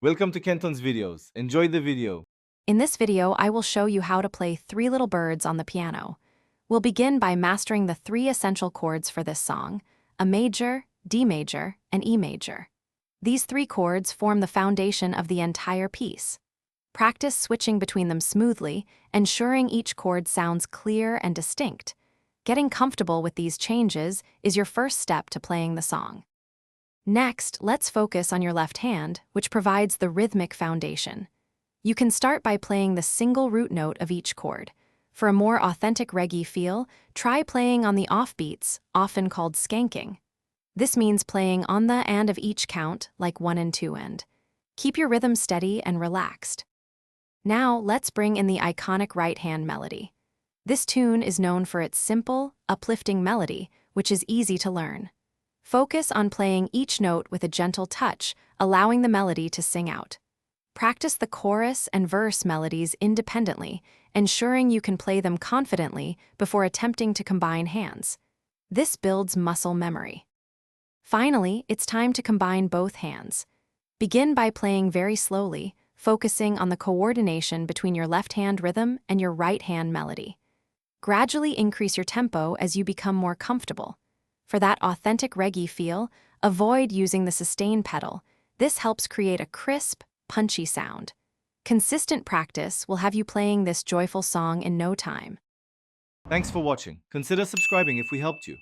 Welcome to Kenton's videos. Enjoy the video. In this video, I will show you how to play Three Little Birds on the piano. We'll begin by mastering the three essential chords for this song: a major, D major, and E major. These three chords form the foundation of the entire piece. Practice switching between them smoothly, ensuring each chord sounds clear and distinct. Getting comfortable with these changes is your first step to playing the song. Next, let's focus on your left hand, which provides the rhythmic foundation. You can start by playing the single root note of each chord. For a more authentic reggae feel, try playing on the offbeats, often called skanking. This means playing on the and of each count, like 1 and 2 and. Keep your rhythm steady and relaxed. Now, let's bring in the iconic right hand melody. This tune is known for its simple, uplifting melody, which is easy to learn. Focus on playing each note with a gentle touch, allowing the melody to sing out. Practice the chorus and verse melodies independently, ensuring you can play them confidently before attempting to combine hands. This builds muscle memory. Finally, it's time to combine both hands. Begin by playing very slowly, focusing on the coordination between your left hand rhythm and your right hand melody. Gradually increase your tempo as you become more comfortable. For that authentic reggae feel, avoid using the sustain pedal. This helps create a crisp, punchy sound. Consistent practice will have you playing this joyful song in no time. Thanks for watching. Consider subscribing if we helped you.